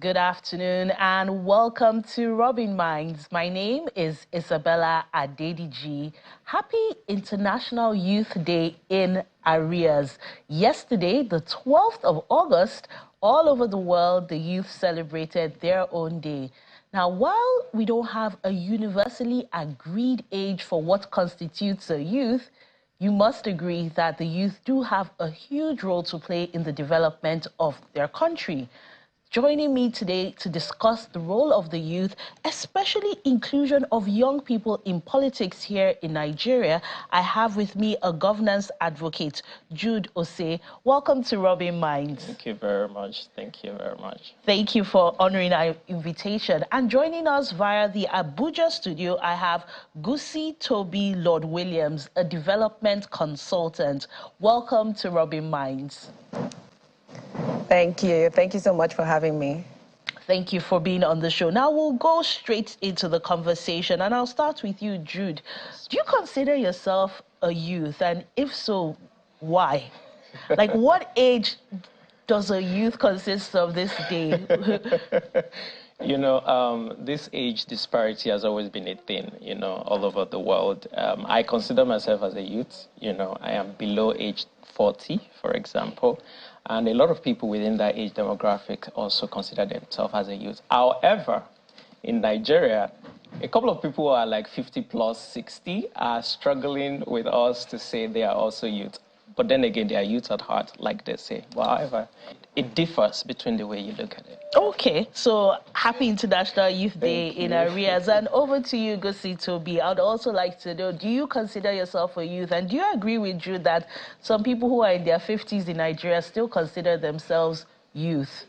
good afternoon, and welcome to Robin Minds. My name is Isabella Adediji. Happy International Youth Day in arrears. Yesterday, the 12th of August, all over the world, the youth celebrated their own day. Now, while we don't have a universally agreed age for what constitutes a youth, you must agree that the youth do have a huge role to play in the development of their country. Joining me today to discuss the role of the youth, especially inclusion of young people in politics here in Nigeria, I have with me a governance advocate, Jude Oseh. Welcome to Robin Minds. Thank you very much. Thank you very much. Thank you for honoring our invitation. And joining us via the Abuja studio, I have Gusi Tobby Lord Williams, a development consultant. Welcome to Robin Minds. Thank you. Thank you so much for having me. Thank you for being on the show. Now we'll go straight into the conversation, and I'll start with you, Jude. Do you consider yourself a youth? And if so, why? Like, what age does a youth consist of this day? You know, this age disparity has always been a thing, you know, all over the world. I consider myself as a youth. You know, I am below age 40, for example. And a lot of people within that age demographic also consider themselves as a youth. However, in Nigeria, a couple of people who are like 50 plus 60 are struggling with us to say they are also youth. But then again, they are youth at heart, like they say. But however, it differs between the way you look at it. Okay, so happy International Youth Day in arrears. And over to you, Gusi Toby. I'd also like to know, do you consider yourself a youth? And do you agree with you that some people who are in their 50s in Nigeria still consider themselves youth?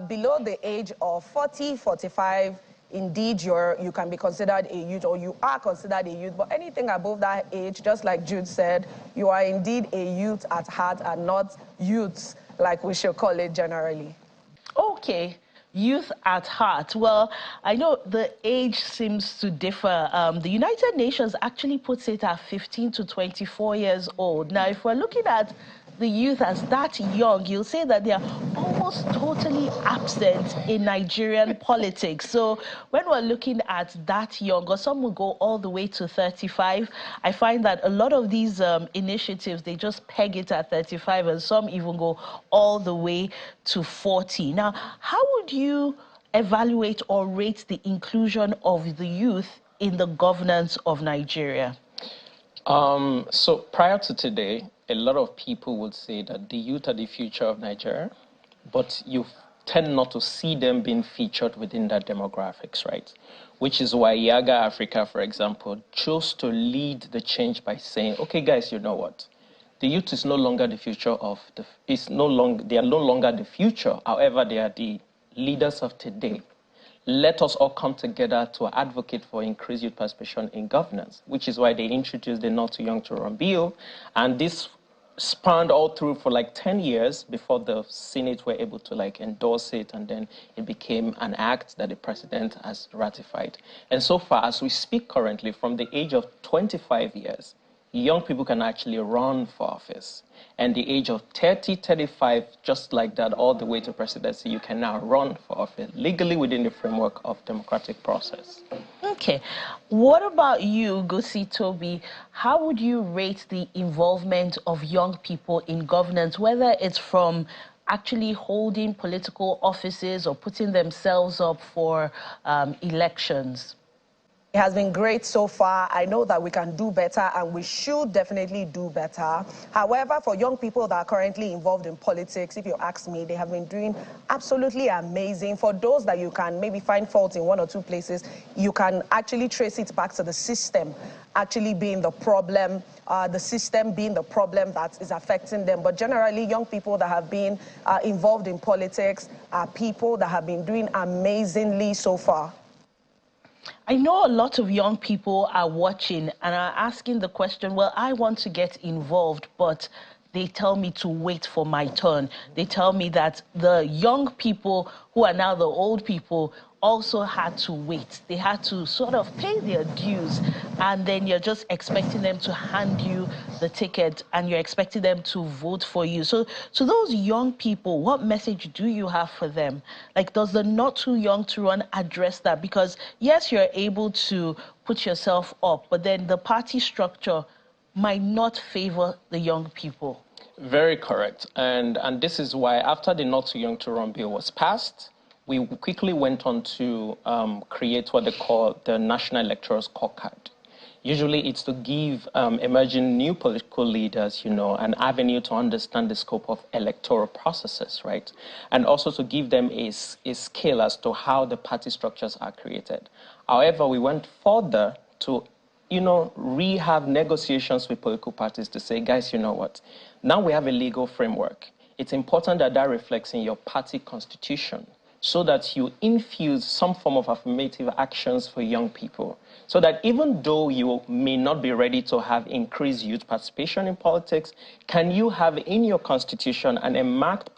Below the age of 40, 45, indeed, you can be considered a youth, or you are considered a youth. But anything above that age, just like Jude said, you are indeed a youth at heart and not youths, like we should call it generally. Okay. Youth at heart. Well, I know the age seems to differ. The United Nations actually puts it at 15 to 24 years old. Now, if we're looking at the youth as that young, you'll say that they are almost totally absent in Nigerian politics. So when we're looking at that young, or some will go all the way to 35, I find that a lot of these initiatives, they just peg it at 35, and some even go all the way to 40. Now, how would you evaluate or rate the inclusion of the youth in the governance of Nigeria? So prior to today, a lot of people would say that the youth are the future of Nigeria, but you tend not to see them being featured within that demographics, right? Which is why Yaga Africa, for example, chose to lead the change by saying, okay, guys, you know what? The youth is no longer the future of they are no longer the future. However, they are the leaders of today. Let us all come together to advocate for increased youth participation in governance, which is why they introduced the Not Too Young to Run bill. And this spanned all through for like 10 years before the Senate were able to like endorse it, and then it became an act that the president has ratified. And so far, as we speak currently, from the age of 25 years, young people can actually run for office. And the age of 30, 35, just like that, all the way to presidency, you can now run for office legally within the framework of democratic process. Okay. What about you, Gusi Toby? How would you rate the involvement of young people in governance, whether it's from actually holding political offices or putting themselves up for elections? It has been great so far. I know that we can do better, and we should definitely do better. However, for young people that are currently involved in politics, if you ask me, they have been doing absolutely amazing. For those that you can maybe find fault in one or two places, you can actually trace it back to the system actually being the problem, the system being the problem that is affecting them. But generally, young people that have been involved in politics are people that have been doing amazingly so far. I know a lot of young people are watching and are asking the question, well, I want to get involved, but they tell me to wait for my turn. They tell me that the young people who are now the old people also had to wait. They had to sort of pay their dues, and then you're just expecting them to hand you the ticket and you're expecting them to vote for you. So to those young people, what message do you have for them? Like, does the not too young to run address that? Because yes, you're able to put yourself up, but then the party structure might not favor the young people. Very correct. And this is why after the Not Too Young to Run bill was passed, we quickly went on to create what they call the National Electoral Scorecard. Usually it's to give emerging new political leaders, an avenue to understand the scope of electoral processes, right? And also to give them a scale as to how the party structures are created. However, we went further to have negotiations with political parties to say, guys, you know what? Now we have a legal framework. It's important that that reflects in your party constitution so that you infuse some form of affirmative actions for young people. So that even though you may not be ready to have increased youth participation in politics, can you have in your constitution an marked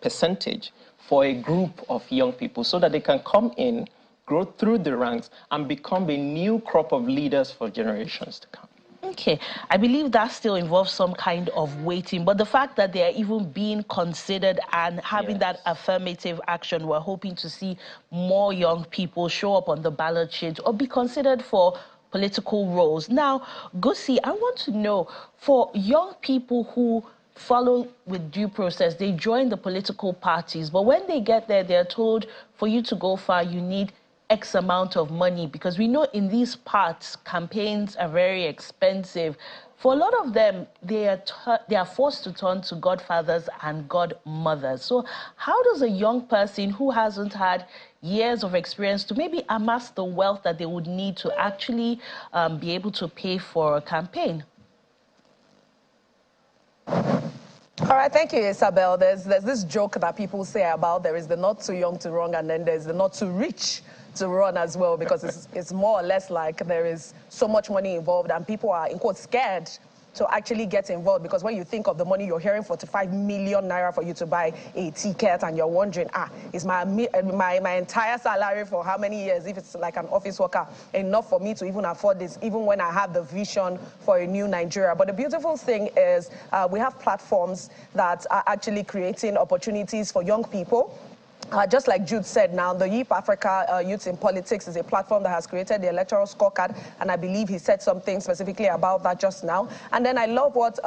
percentage for a group of young people so that they can come in, grow through the ranks, and become a new crop of leaders for generations to come. Okay, I believe that still involves some kind of waiting, but the fact that they are even being considered and having that affirmative action, we're hoping to see more young people show up on the ballot sheet or be considered for political roles. Now, Gusi, I want to know, for young people who follow with due process, they join the political parties, but when they get there, they're told, for you to go far, you need X amount of money, because we know in these parts, campaigns are very expensive. For a lot of them, they are forced to turn to godfathers and godmothers. So how does a young person who hasn't had years of experience to maybe amass the wealth that they would need to actually be able to pay for a campaign? All right, thank you, Isabel. There's this joke that people say about there is the not too young to run, and then there's the not too rich to run as well, because it's more or less like there is so much money involved and people are, in quotes, scared to actually get involved, because when you think of the money you're hearing, 45 million naira for you to buy a ticket, and you're wondering, is my entire salary for how many years, if it's like an office worker, enough for me to even afford this, even when I have the vision for a new Nigeria? But the beautiful thing is we have platforms that are actually creating opportunities for young people. Just like Jude said now, the YIP Africa Youth in Politics is a platform that has created the electoral scorecard, and I believe he said something specifically about that just now. And then I love what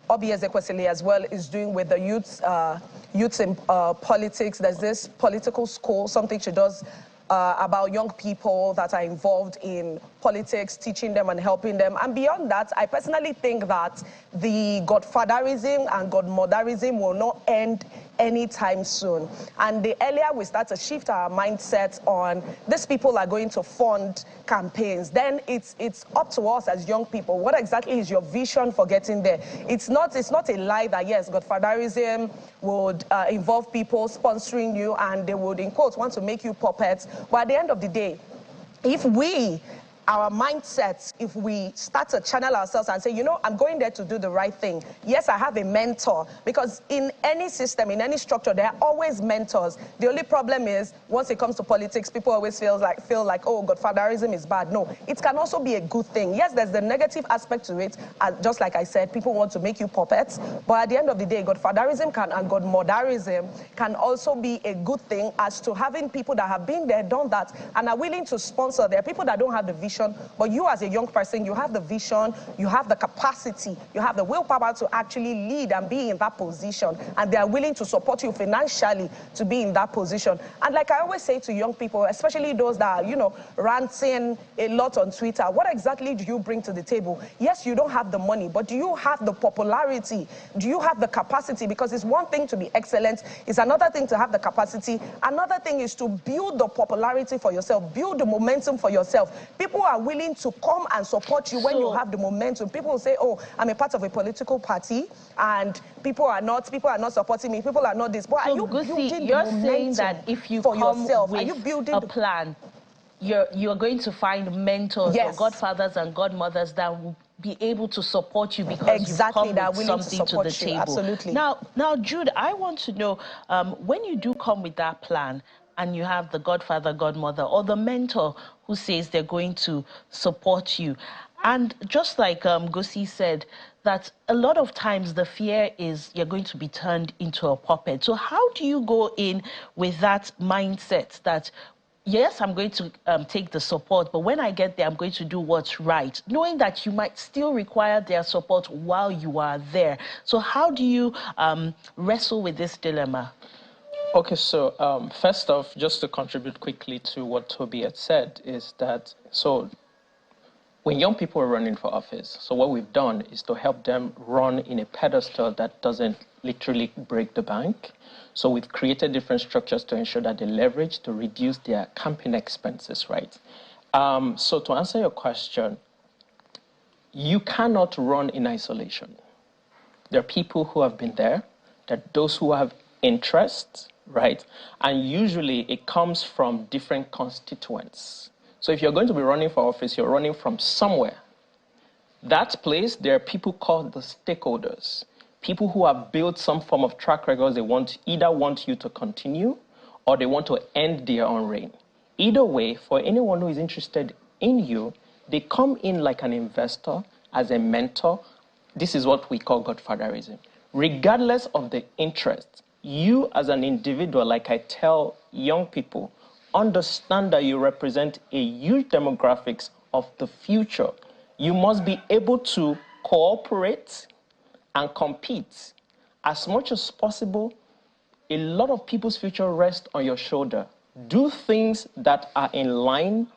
Obi Ezekwesili as well is doing with the youths in politics. There's this political school, something she does about young people that are involved in politics, teaching them and helping them. And beyond that, I personally think that the godfatherism and godmotherism will not end anytime soon. And the earlier we start to shift our mindset on these people are going to fund campaigns, then it's up to us as young people. What exactly is your vision for getting there? It's not a lie that, yes, godfatherism would involve people sponsoring you and they would, in quotes, want to make you puppets. But at the end of the day, if our mindsets, if we start to channel ourselves and say, I'm going there to do the right thing. Yes, I have a mentor, because in any system, in any structure, there are always mentors. The only problem is, once it comes to politics, people always feel like, oh, godfatherism is bad. No, it can also be a good thing. Yes, there's the negative aspect to it. Just like I said, people want to make you puppets. But at the end of the day, godfatherism and godmotherism can also be a good thing, as to having people that have been there, done that, and are willing to sponsor. There are people that don't have the vision, but you as a young person, you have the vision, you have the capacity, you have the willpower to actually lead and be in that position, and they are willing to support you financially to be in that position. And like I always say to young people, especially those that are, ranting a lot on Twitter, what exactly do you bring to the table? Yes, you don't have the money, but do you have the popularity? Do you have the capacity? Because it's one thing to be excellent, it's another thing to have the capacity, another thing is to build the popularity for yourself, build the momentum for yourself. People are willing to come and support you when you have the momentum. People will say, oh, I'm a part of a political party and people are not supporting me, people are not this. But so are you Gusi, building you're the saying that if you for come yourself? with Are you building a plan, you're going to find mentors or godfathers and godmothers that will be able to support you because you've come with something to the table. Absolutely. Now, Jude, I want to know, when you do come with that plan, and you have the godfather, godmother, or the mentor who says they're going to support you. And just like Gusi said, that a lot of times the fear is you're going to be turned into a puppet. So how do you go in with that mindset that, yes, I'm going to take the support, but when I get there, I'm going to do what's right, knowing that you might still require their support while you are there. So how do you wrestle with this dilemma? Okay, so first off, just to contribute quickly to what Toby had said, is that, so when young people are running for office, so what we've done is to help them run in a pedestal that doesn't literally break the bank. So we've created different structures to ensure that they leverage to reduce their campaign expenses, right? So to answer your question, you cannot run in isolation. There are people who have been there, there are those who have interests, right? And usually it comes from different constituents. So if you're going to be running for office, you're running from somewhere. That place, there are people called the stakeholders, people who have built some form of track records. They either want you to continue or they want to end their own reign. Either way, for anyone who is interested in you, they come in like an investor, as a mentor. This is what we call godfatherism. Regardless of the interest, you as an individual, like I tell young people, understand that you represent a huge demographics of the future. You must be able to cooperate and compete. As much as possible, a lot of people's future rests on your shoulder. Do things that are in line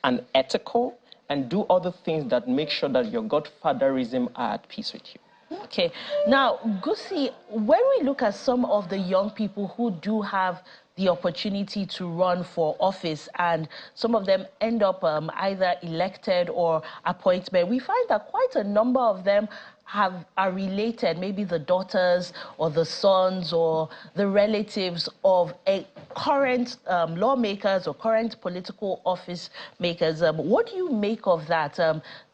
and ethical, and do other things that make sure that your godfatherism are at peace with you. Okay. Now, Gusi, when we look at some of the young people who do have the opportunity to run for office, and some of them end up either elected or appointment, we find that quite a number of them are related, maybe the daughters or the sons or the relatives of a current lawmakers or current political office makers. What do you make of that,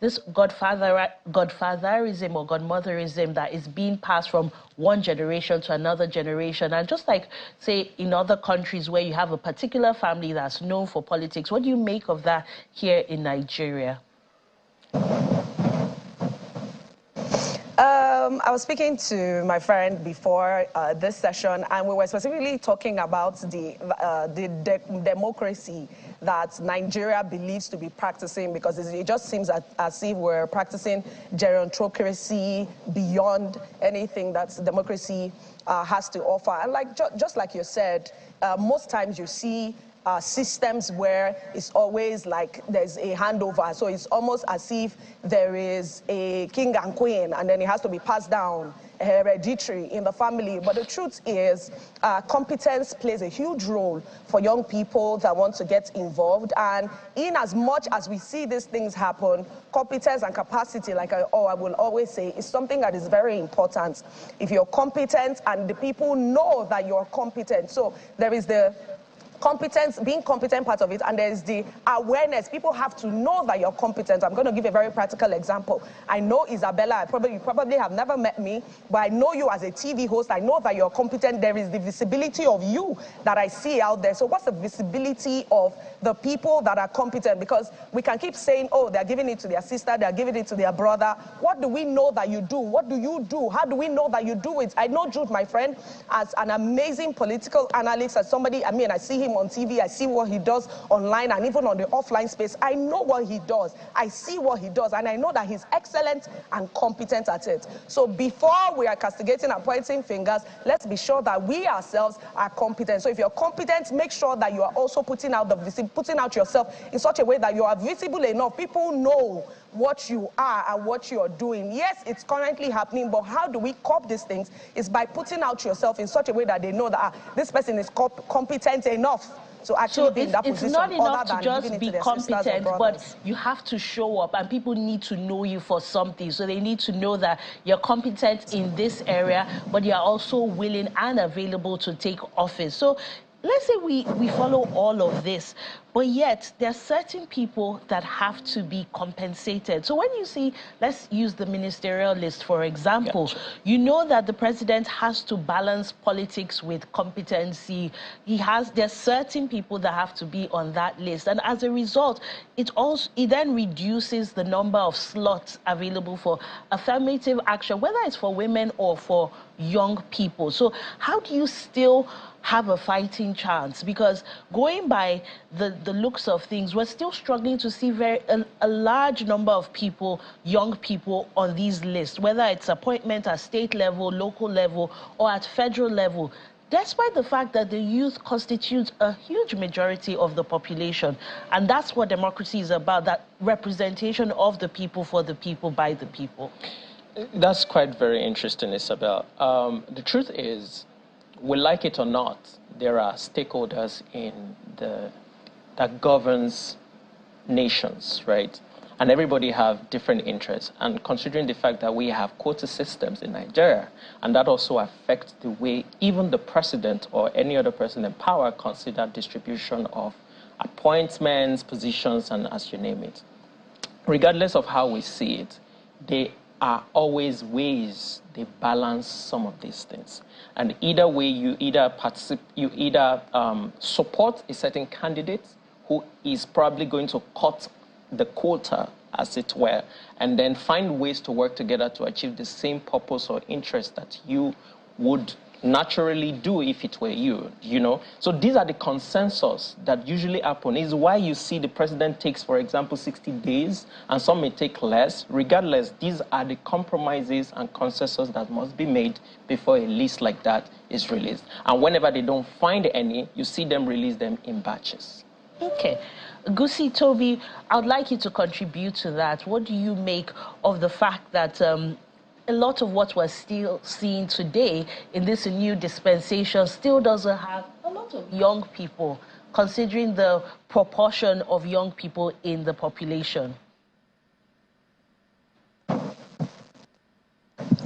this godfatherism or godmotherism that is being passed from one generation to another generation? And just like, say, in other countries where you have a particular family that's known for politics, what do you make of that here in Nigeria? I was speaking to my friend before this session, and we were specifically talking about the democracy that Nigeria believes to be practicing, because it just seems as if we're practicing gerontocracy beyond anything that democracy has to offer. And like just like you said, most times you see systems where it's always like there's a handover. So it's almost as if there is a king and queen, and then it has to be passed down hereditary in the family. But the truth is, competence plays a huge role for young people that want to get involved. And in as much as we see these things happen, competence and capacity, like I will always say, is something that is very important. If you're competent and the people know that you're competent, so there is the competence, being competent part of it, and there's the awareness. People have to know that you're competent. I'm going to give a very practical example. I know Isabella, you probably have never met me, but I know you as a TV host. I know that you're competent. There is the visibility of you that I see out there. So what's the visibility of the people that are competent? Because we can keep saying, oh, they're giving it to their sister, they're giving it to their brother. What do we know that you do? What do you do? How do we know that you do it? I know Jude, my friend, as an amazing political analyst, as somebody, I mean, I see him on TV, I see what he does online and even on the offline space. I know what he does. I see what he does, and I know that he's excellent and competent at it. So before we are castigating and pointing fingers, let's be sure that we ourselves are competent. So if you're competent, make sure that you are also putting out yourself in such a way that you are visible enough. People know what you are and what you're doing. Yes, it's currently happening, but how do we cope these things? Is by putting out yourself in such a way that they know that this person is competent enough to actually be in that position. It's not enough to just be competent, but you have to show up, and people need to know you for something. So they need to know that you're competent in this area, but you're also willing and available to take office. So let's say we follow all of this. but yet there are certain people that have to be compensated. So when you see, let's use the ministerial list, for example, Gotcha. you know that the president has to balance politics with competency. There's certain people that have to be on that list. And as a result, it then reduces the number of slots available for affirmative action, whether it's for women or for young people. So how do you still have a fighting chance? Because going by the looks of things, we're still struggling to see a large number of people, young people, on these lists, whether it's appointment at state level, local level, or at federal level, despite the fact that the youth constitutes a huge majority of the population. And that's what democracy is about, that representation of the people, for the people, by the people. That's quite very interesting, Isabel. The truth is, we like it or not, there are stakeholders that governs nations, right? And everybody have different interests. And considering the fact that we have quota systems in Nigeria, and that also affects the way even the president or any other person in power consider distribution of appointments, positions, and as you name it. Regardless of how we see it, they are always ways they balance some of these things. And either way, you either support a certain candidate who is probably going to cut the quota, as it were, and then find ways to work together to achieve the same purpose or interest that you would naturally do if it were you, you know? So these are the consensus that usually happen. Is why you see the president takes, for example, 60 days, and some may take less. Regardless, these are the compromises and consensus that must be made before a list like that is released. And whenever they don't find any, you see them release them in batches. Okay. Gusi, Toby, I would like you to contribute to that. What do you make of the fact that a lot of what we're still seeing today in this new dispensation still doesn't have a lot of young people, considering the proportion of young people in the population?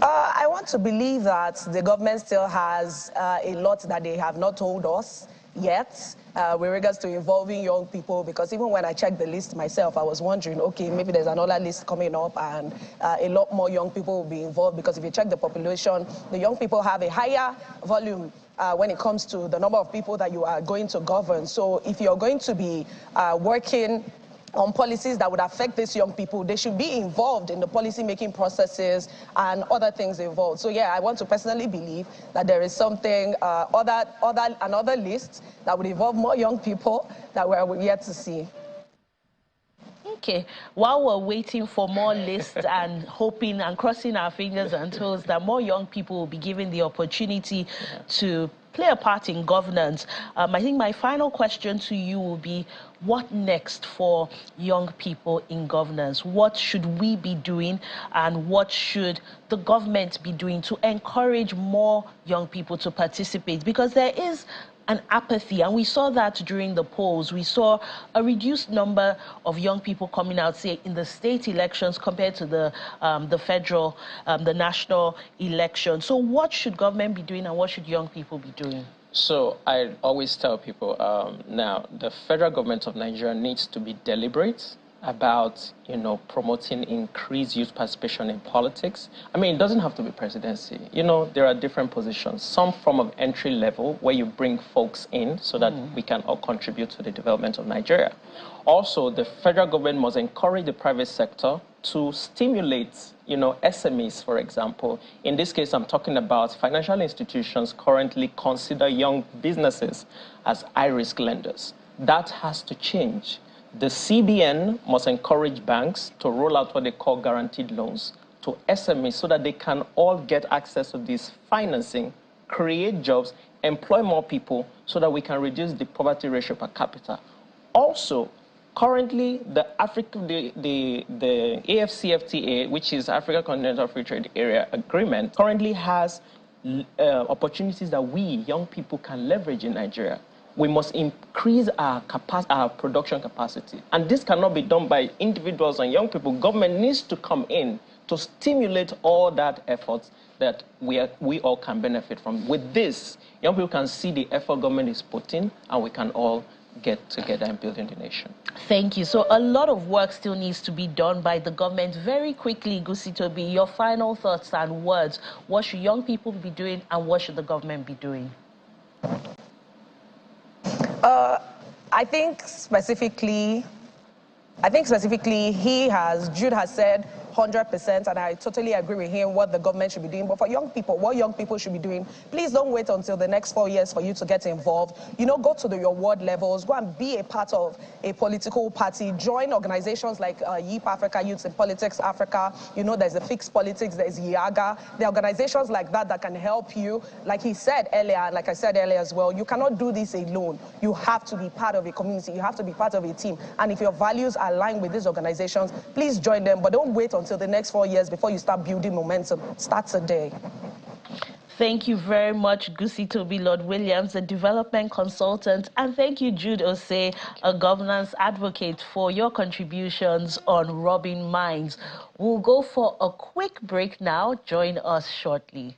I want to believe that the government still has a lot that they have not told us yet with regards to involving young people, because even when I checked the list myself, I was wondering, okay, maybe there's another list coming up and a lot more young people will be involved, because if you check the population, the young people have a higher volume when it comes to the number of people that you are going to govern. So if you're going to be working on policies that would affect these young people, they should be involved in the policy-making processes and other things involved. So yeah, I want to personally believe that there is something, another list that would involve more young people that we're yet to see. Okay, while we're waiting for more lists and hoping and crossing our fingers and toes that more young people will be given the opportunity to play a part in governance, I think my final question to you will be, what next for young people in governance? What should we be doing, and what should the government be doing to encourage more young people to participate? Because there is an apathy, and we saw that during the polls. We saw a reduced number of young people coming out, say, in the state elections compared to the federal, the national election. So what should government be doing, and what should young people be doing? So I always tell people, now, the federal government of Nigeria needs to be deliberate about, promoting increased youth participation in politics. I mean, it doesn't have to be presidency. There are different positions. Some form of entry level where you bring folks in so that we can all contribute to the development of Nigeria. Also, the federal government must encourage the private sector to stimulate, SMEs, for example. In this case, I'm talking about financial institutions currently consider young businesses as high-risk lenders. That has to change. The CBN must encourage banks to roll out what they call guaranteed loans to SMEs so that they can all get access to this financing, create jobs, employ more people so that we can reduce the poverty ratio per capita. Also, currently, the AfCFTA, which is Africa Continental Free Trade Area Agreement, currently has opportunities that we, young people, can leverage in Nigeria. We must increase our production capacity. And this cannot be done by individuals and young people. Government needs to come in to stimulate all that effort that we all can benefit from. With this, young people can see the effort government is putting, and we can all get together and building the nation. Thank you. So a lot of work still needs to be done by the government. Very quickly, Gusi, Tobby, your final thoughts and words. What should young people be doing and what should the government be doing? I think specifically, Jude has said 100%, and I totally agree with him what the government should be doing. But for young people, what young people should be doing, please don't wait until the next 4 years for you to get involved. You know, go to your ward levels, go and be a part of a political party, join organizations like YIP Africa, Youth in Politics Africa. You know, there's a Fixed Politics, there's YAGA. There are organizations like that can help you. Like he said earlier, like I said earlier as well, you cannot do this alone. You have to be part of a community. You have to be part of a team. And if your values align with these organizations, please join them. But don't wait until the next 4 years before you start building momentum. Start today. Thank you very much, Gusi Tobby Lord Williams, a development consultant. And thank you, Jude Oseh, a governance advocate, for your contributions on Robbing Minds. We'll go for a quick break now. Join us shortly.